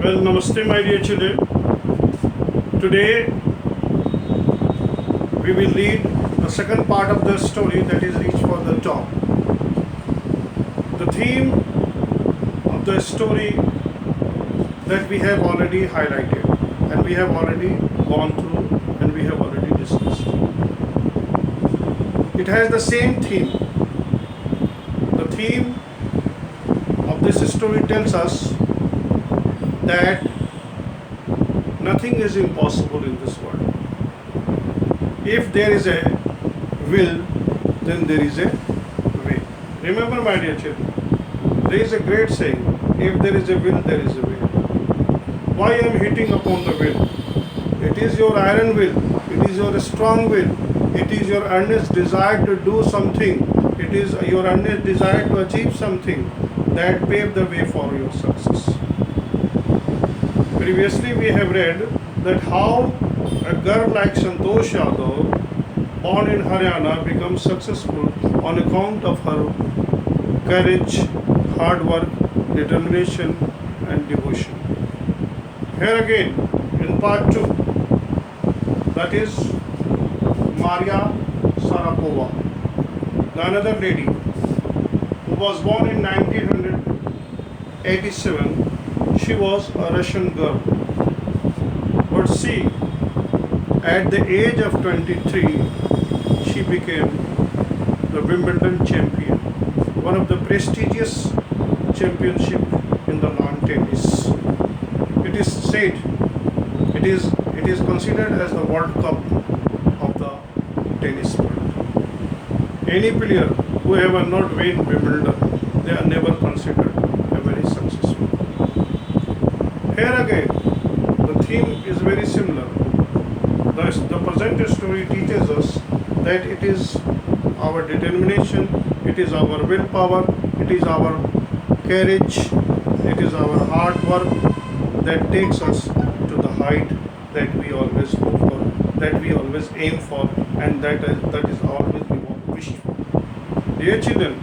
Well, namaste, my dear children. Today we will read the second part of the story, that is Reach for the Top. The theme of the story that we have already highlighted and we have already gone through and we have already discussed. It has the same theme. The theme of this story tells us that nothing is impossible in this world. If there is a will, then there is a way. Remember, my dear children, there is a great saying, if there is a will, there is a way. Why I am hitting upon the will? It is your iron will, it is your strong will, it is your earnest desire to do something, it is your earnest desire to achieve something that pave the way for your success. Previously we have read that how a girl like Santosh Yadav, born in Haryana, becomes successful on account of her courage, hard work, determination and devotion. Here again in part 2, that is Maria Sharapova, the another lady who was born in 1987. She was a Russian girl, but see, at the age of 23, she became the Wimbledon champion, one of the prestigious championship in the lawn tennis. It is said, it is considered as the World Cup of the tennis world. Any player who ever not win Wimbledon, they are never considered a very successful. Here again, the theme is very similar. The present story teaches us that it is our determination, it is our willpower, it is our courage, it is our hard work that takes us to the height that we always hope for, that we always aim for, and that is always we want to wish for. Dear children,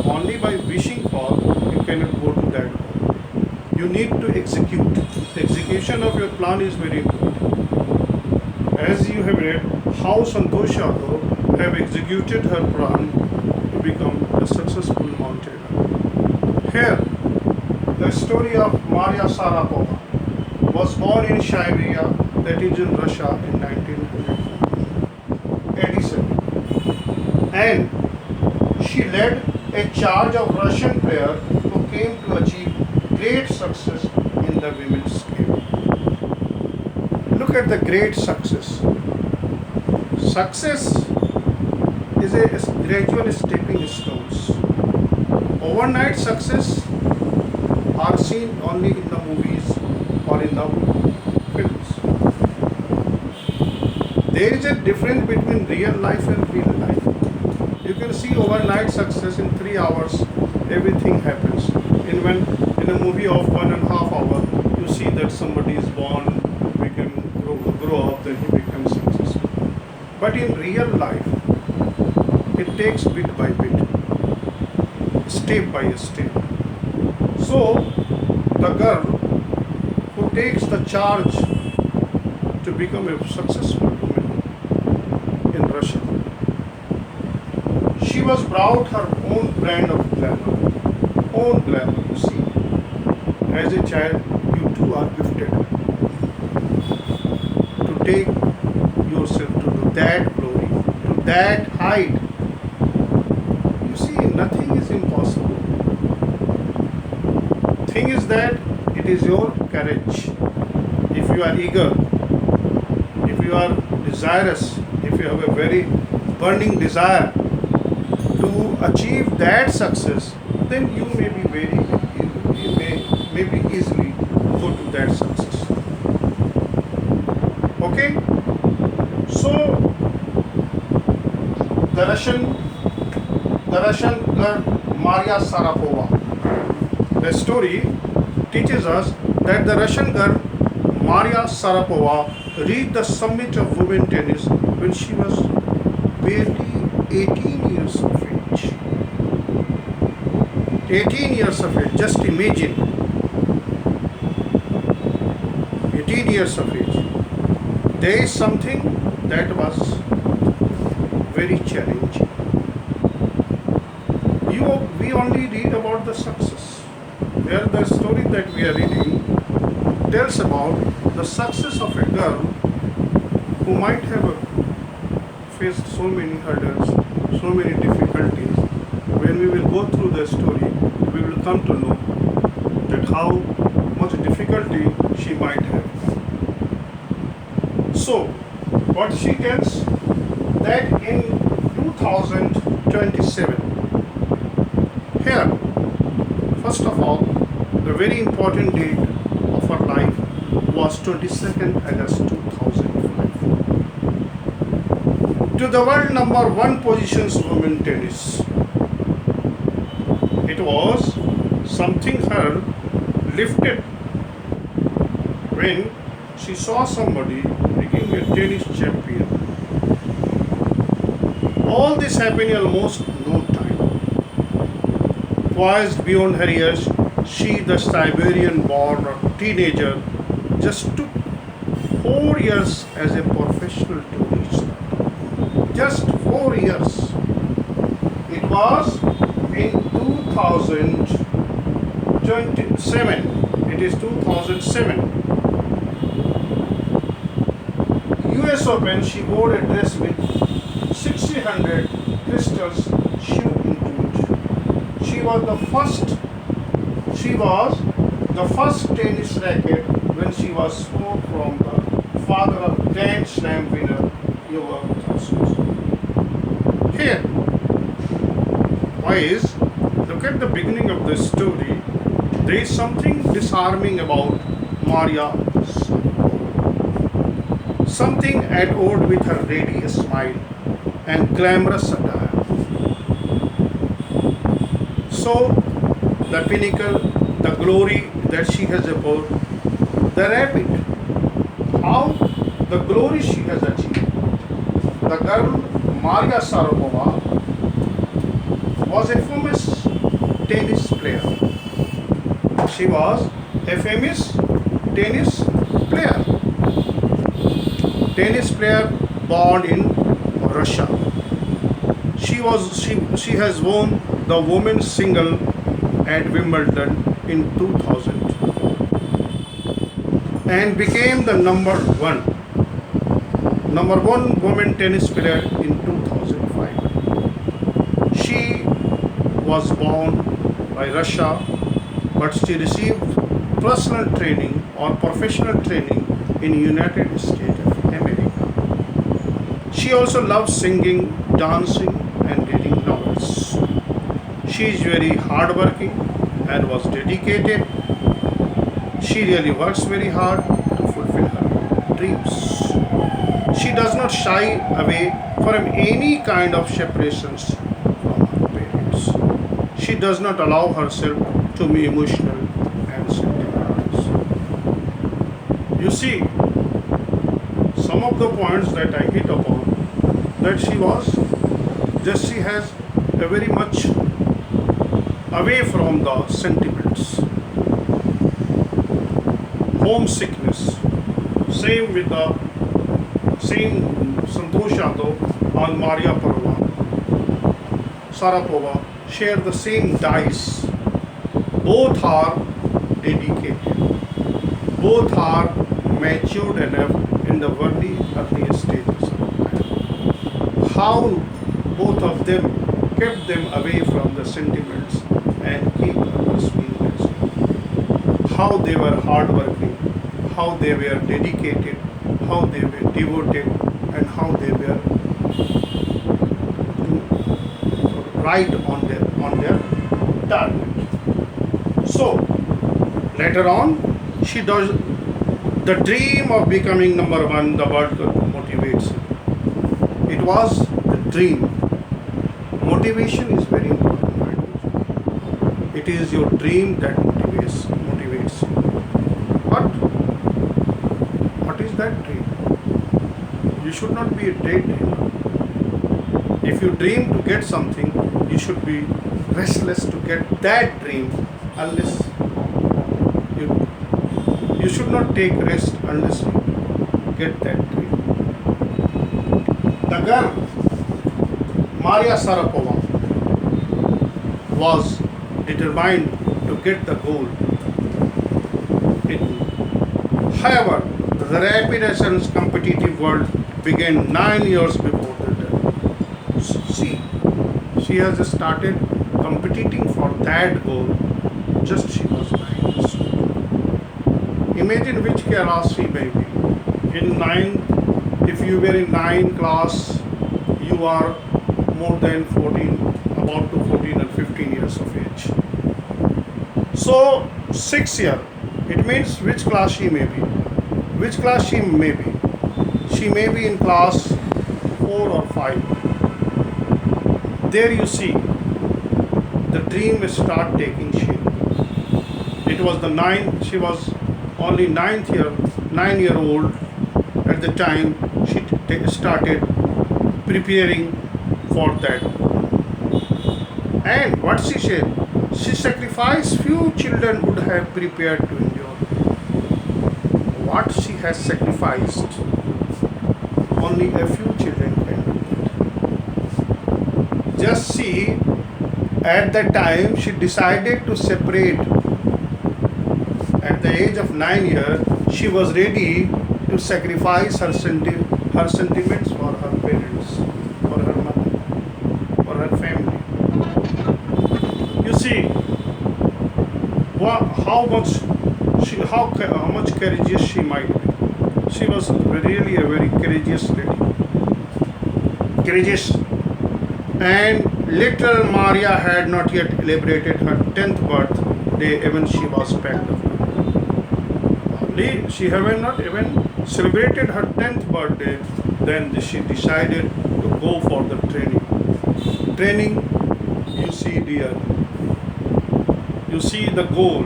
only by wishing for you cannot go to that goal. You need to execute. The execution of your plan is very important. As you have read how Santosh Yadav have executed her plan to become a successful mountaineer. Here, the story of Maria Sharapova was born in Siberia, that is in Russia, in 1987. And she led a charge of Russian players who came to achieve great success in the women's game. Look at the great success. Success is a gradual stepping stones. Overnight success are seen only in the movies or in the films. There is a difference between real life and real life. You can see overnight success in 3 hours, everything happens. In a movie of 1.5 hours, you see that somebody is born, we can grow up, then he becomes successful. But in real life, it takes bit by bit, step by step. So, the girl who takes the charge to become a successful woman in Russia, she was brought her own brand of glamour, you see. As a child, you too are gifted to take yourself to that glory, to that height. You see, nothing is impossible. Thing is that it is your courage. If you are eager, if you are desirous, if you have a very burning desire to achieve that success, then you may be easily go to that success. Okay? So the Russian girl Maria Sharapova. The story teaches us that the Russian girl Maria Sharapova reached the summit of women tennis when she was barely 18 years of age. 18 years of age, just imagine. years of age, there is something that was very challenging. We only read about the success. Where the story that we are reading tells about the success of a girl who might have faced so many hurdles, so many difficulties. When we will go through the story, we will come to know that how much difficulty she might have. So, what she tells that in 2027, here, first of all, the very important date of her life was 22nd August 2005. To the world number one positions women tennis. It was something her lifted when she saw somebody becoming a tennis champion. All this happened in almost no time. Poised beyond her years, she, the Siberian-born teenager, just took 4 years as a professional to reach that. Just 4 years. It was in 2027. It is 2007. US Open, she wore a dress with 600 crystals shaped into it. She was the first tennis racket when she was sold from the father of Grand Slam winner Novak Djokovic. Here, boys, look at the beginning of this story. There is something disarming about Maria Sharapova. Something at odds with her radiant smile and glamorous attire. So, the pinnacle, the glory that she has above, the rapid, how the glory she has achieved. The girl Maria Sharapova was a famous tennis player. She was a famous tennis player. Tennis player born in Russia. She has won the women's single at Wimbledon in 2000 and became the number one women tennis player in 2005. She was born by Russia, but she received personal training or professional training in United States of America. She also loves singing, dancing, and reading novels. She is very hardworking and was dedicated. She really works very hard to fulfill her dreams. She does not shy away from any kind of separations from her parents. She does not allow herself to be emotional and sentimental. You see, some of the points that I hit upon, that she has a very much away from the sentiments. Homesickness. Same Santosh Yadav and Maria Sharapova share the same dice. Both are dedicated. Both are matured enough in the worldly early stages of life. How both of them kept them away from the sentiments and keep others feelings. How they were hardworking, how they were dedicated, how they were devoted, and how they were right on their target. So later on, she does the dream of becoming number one. The word motivates her. It was the dream. Motivation is very important. It is your dream that motivates you. But what is that dream? You should not be a daydreamer. If you dream to get something, you should be restless to get that dream, unless you You should not take rest unless you get that dream. The girl, Maria Sharapova, was determined to get the goal. However, the rapid ascent competitive world began 9 years before the death. She has started competing for that goal just she was 9 years old. Imagine which class she may be. In 9, if you were in 9 class, you are more than 14, about to 14 and 15 years of age. So 6 year, it means which class she may be. Which class she may be? She may be in class 4 or 5. There you see, the dream start taking shape. It was the 9, she was only 9 year old at the time she started preparing for that. And what she said, she sacrificed few children would have prepared to endure. What she has sacrificed, only a few children can do it. Just see, at that time she decided to separate. At the age of 9 years, she was ready to sacrifice her sentiments for her parents, for her mother, for her family. You see, how much courageous she might be. She was really a very courageous lady. Courageous. And little Maria had not yet celebrated her 10th birthday even she was packed up. She had not even celebrated her 10th birthday, then she decided to go for the training. Training, you see dear, you see the goal.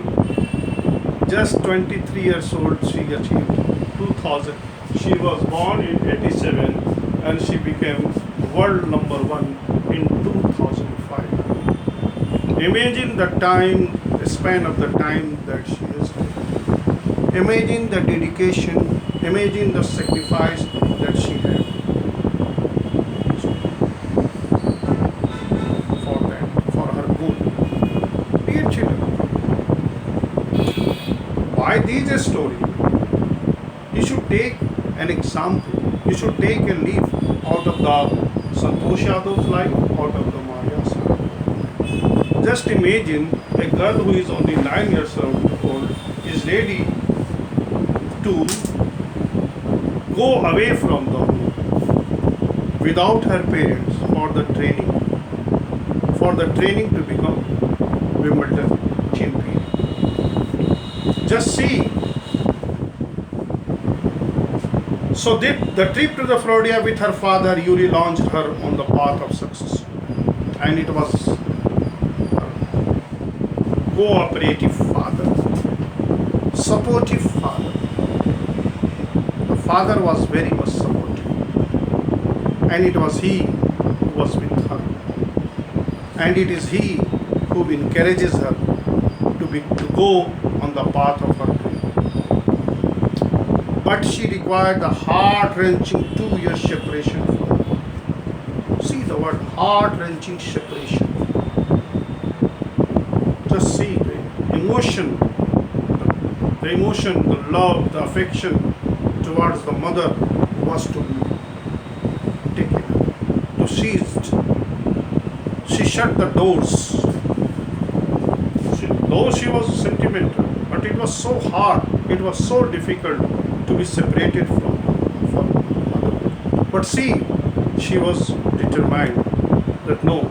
Just 23 years old she achieved 2000. She was born in 87 and she became world number 1 in 2005. Imagine the time, the span of the time that she is taking. Imagine the dedication, imagine the sacrifice that she had for that, for her goal. Dear children, why this story? You should take an example. You should take a leaf out of the Santosh Yadav's life, out of the Maria's life. Just imagine a girl who is only 9 years old is ready to go away from the home without her parents for the training to become Wimbledon champion. Just see. So the trip to the Florida with her father, Yuri, launched her on the path of success. And it was her cooperative father, supportive father. The father was very much supportive. And it was he who was with her. And it is he who encourages her to go on the path of her dream. But she required the heart-wrenching 2 years separation from him. See the word heart-wrenching separation. Just see the emotion, the love, the affection towards the mother was to be taken, to seized. She shut the doors. Though she was sentimental, but it was so hard, it was so difficult to be separated from mother. But see, she was determined that no,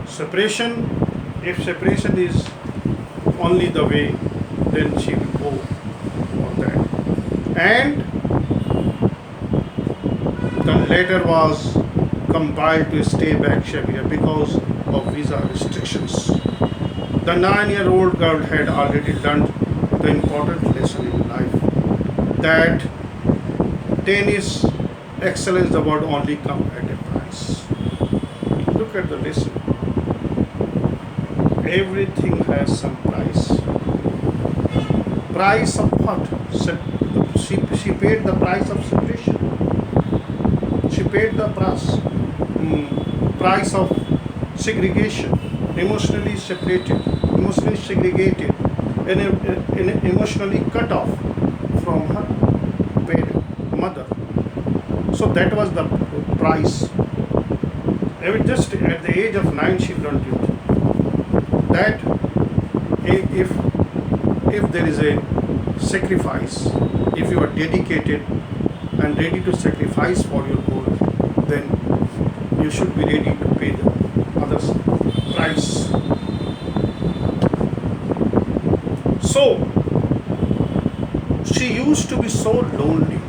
separation, if separation is only the way, then she will go for that. And the letter was compiled to stay back Shabia because of visa restrictions. The 9-year-old girl had already learned the important lesson in life that tennis excellence the word only come at a price. Look at the lesson. Everything has some price. price of what? She paid the price of separation. She paid the price of segregation, emotionally separated, emotionally segregated, and emotionally cut off from her parent, mother. So that was the price. Just at the age of 9, she learned it. That if there is a sacrifice, if you are dedicated and ready to sacrifice for your goal, then you should be ready to pay the other's price. So she used to be so lonely.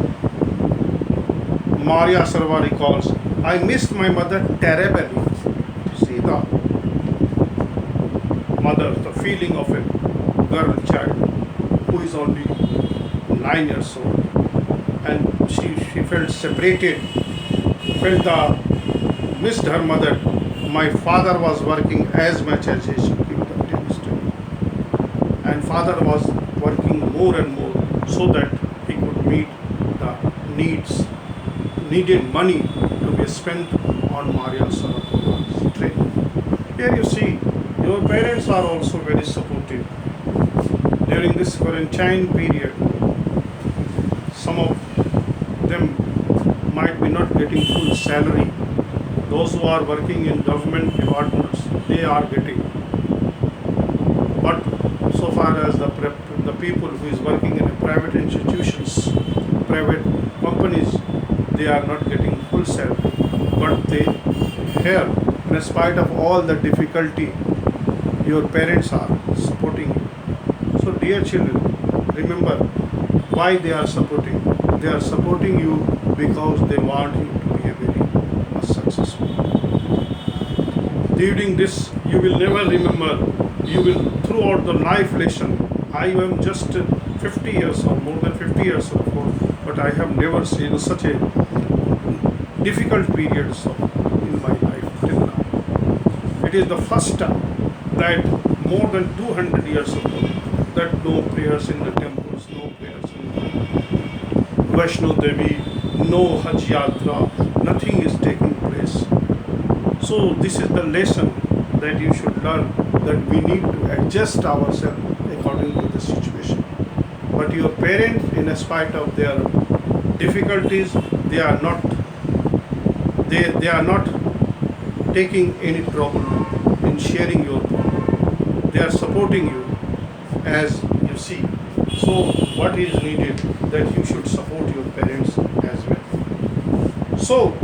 Maria Sarva recalls, I missed my mother terribly. See the mother, the feeling of a girl child who is only 9 years old, and she felt separated, missed her mother. My father was working as much as he should keep the dynasty, and father was working more and more so that he could meet the needed money to be spent on Maria Sarakova's training. Here you see, your parents are also very supportive. During this quarantine period, some of them might be not getting full salary. Those who are working in government departments, they are getting. But so far as the people who is working in private institutions, private companies, they are not getting full salary. But they here, in spite of all the difficulty, your parents are supporting you. So dear children, remember why they are supporting. They are supporting you because they want you to be a very successful. During this, you will never remember, you will throughout the life lesson, I am just 50 years or more than 50 years old, but I have never seen such a difficult periods in my life till now. It is the first time that more than 200 years ago, that no prayers in the temples, no prayers in Vaishno Devi, no Hajj Yatra, nothing is taking place. So this is the lesson that you should learn, that we need to adjust ourselves according to the situation. But your parents, in spite of their difficulties, they are not taking any trouble in sharing your problem. They are supporting you as you see. So what is needed, that you should support your parents as well. So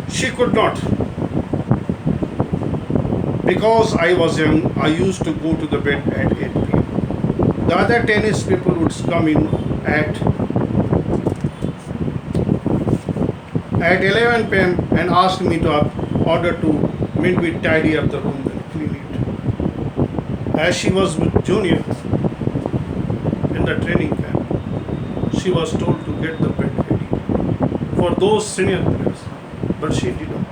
she could not, because I was young. I used to go to the bed at 8 p.m. The other tennis people would come in at 11 p.m. and ask me to order to maybe tidy up the room and clean it. As she was with junior in the training camp, she was told to get the bed ready for those senior players, but she did not.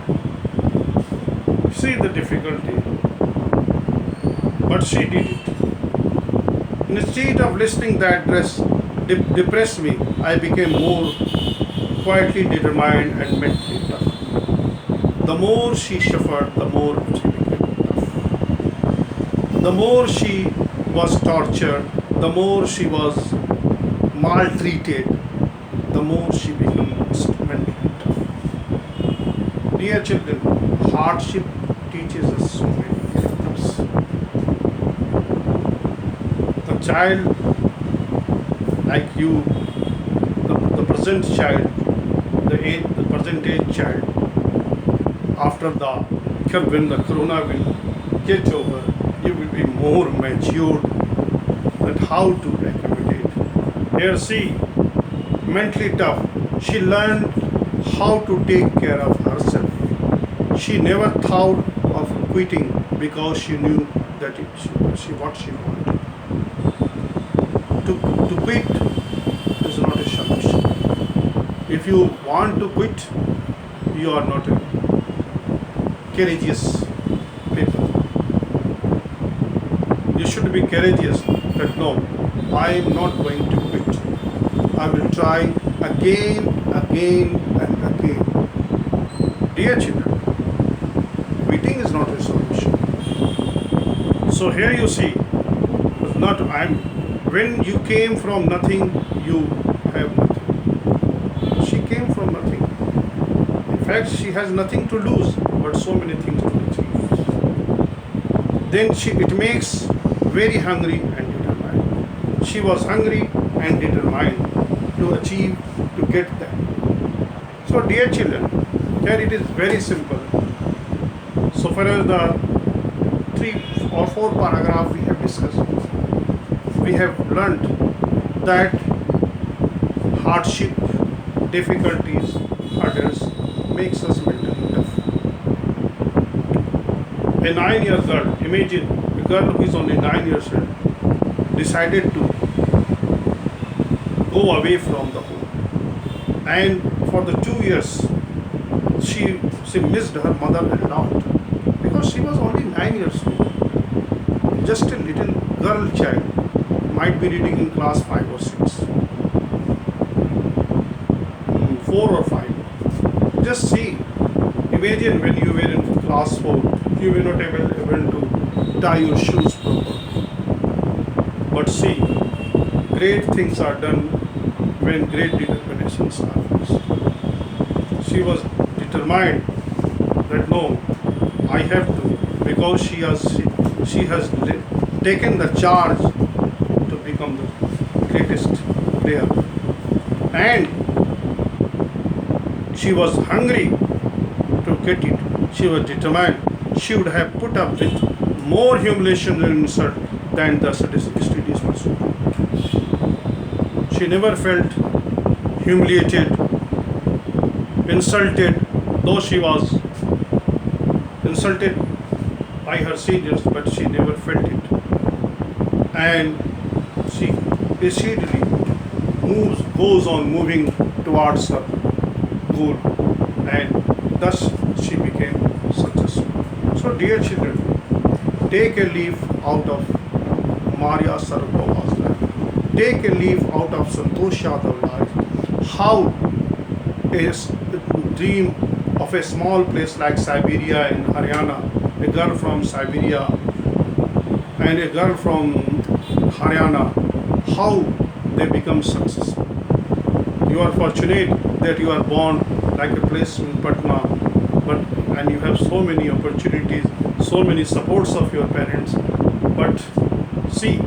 See the difficulty, but she did it. Instead of listening that address depressed me, I became more quietly determined and mentally tough. The more she suffered, the more she became tough. The more she was tortured, the more she was maltreated, the more she became mentally tough. Dear children, hardship teaches us so many things. The child like you, the present child, the present age child, after when the corona will get over, you will be more matured that how to accommodate. Here see, mentally tough, she learned how to take care of herself. She never thought of quitting because she knew that what she wanted. To quit is not a solution. If you want to quit, you are not a courageous people. You should be courageous that no, I am not going to quit. I will try again, again, and again. Dear children, quitting is not a solution. So here you see, not I'm. When you came from nothing, you have nothing. She came from nothing. In fact, she has nothing to lose, but so many things to achieve. Then it makes very hungry and determined. She was hungry and determined to achieve, to get that. So, dear children, here it is very simple. So far as the 3 or 4 paragraphs we have discussed, we have learnt that hardship, difficulties, hurdles makes us mentally tough. A 9-year girl, imagine a girl who is only 9 years old, decided to go away from the home. And for the 2 years, she missed her mother a lot because she was only 9 years old. Just a little girl child, might be reading in class 5 or 6, 4 or 5. Just see, imagine when you were in class 4, you were not able to tie your shoes properly. But see, great things are done when great determination starts. She was determined that no, I have to, because she has taken the charge to become the greatest player, and she was hungry to get it. She was determined. She would have put up with more humiliation and insult than the studies pursued. She never felt humiliated, insulted, though she was insulted by her seniors, but she never felt it. And she decidedly goes on moving towards her goal, and thus she became successful. So, dear children, take a leaf out of Maria Sarapova's life. Take a leaf out of Santosh Yadav's life. How a dream of a small place like Siberia in Haryana, a girl from Siberia and a girl from Haryana, how they become successful. You are fortunate that you are born like a place in Patna, and you have so many opportunities, so many supports of your parents. But see,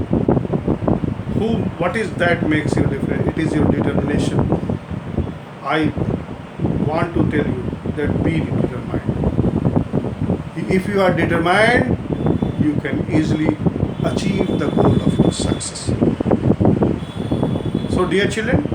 what is that makes you different? It is your determination. I want to tell you that be determined. If you are determined, you can easily achieve the goal of your success. So, dear children,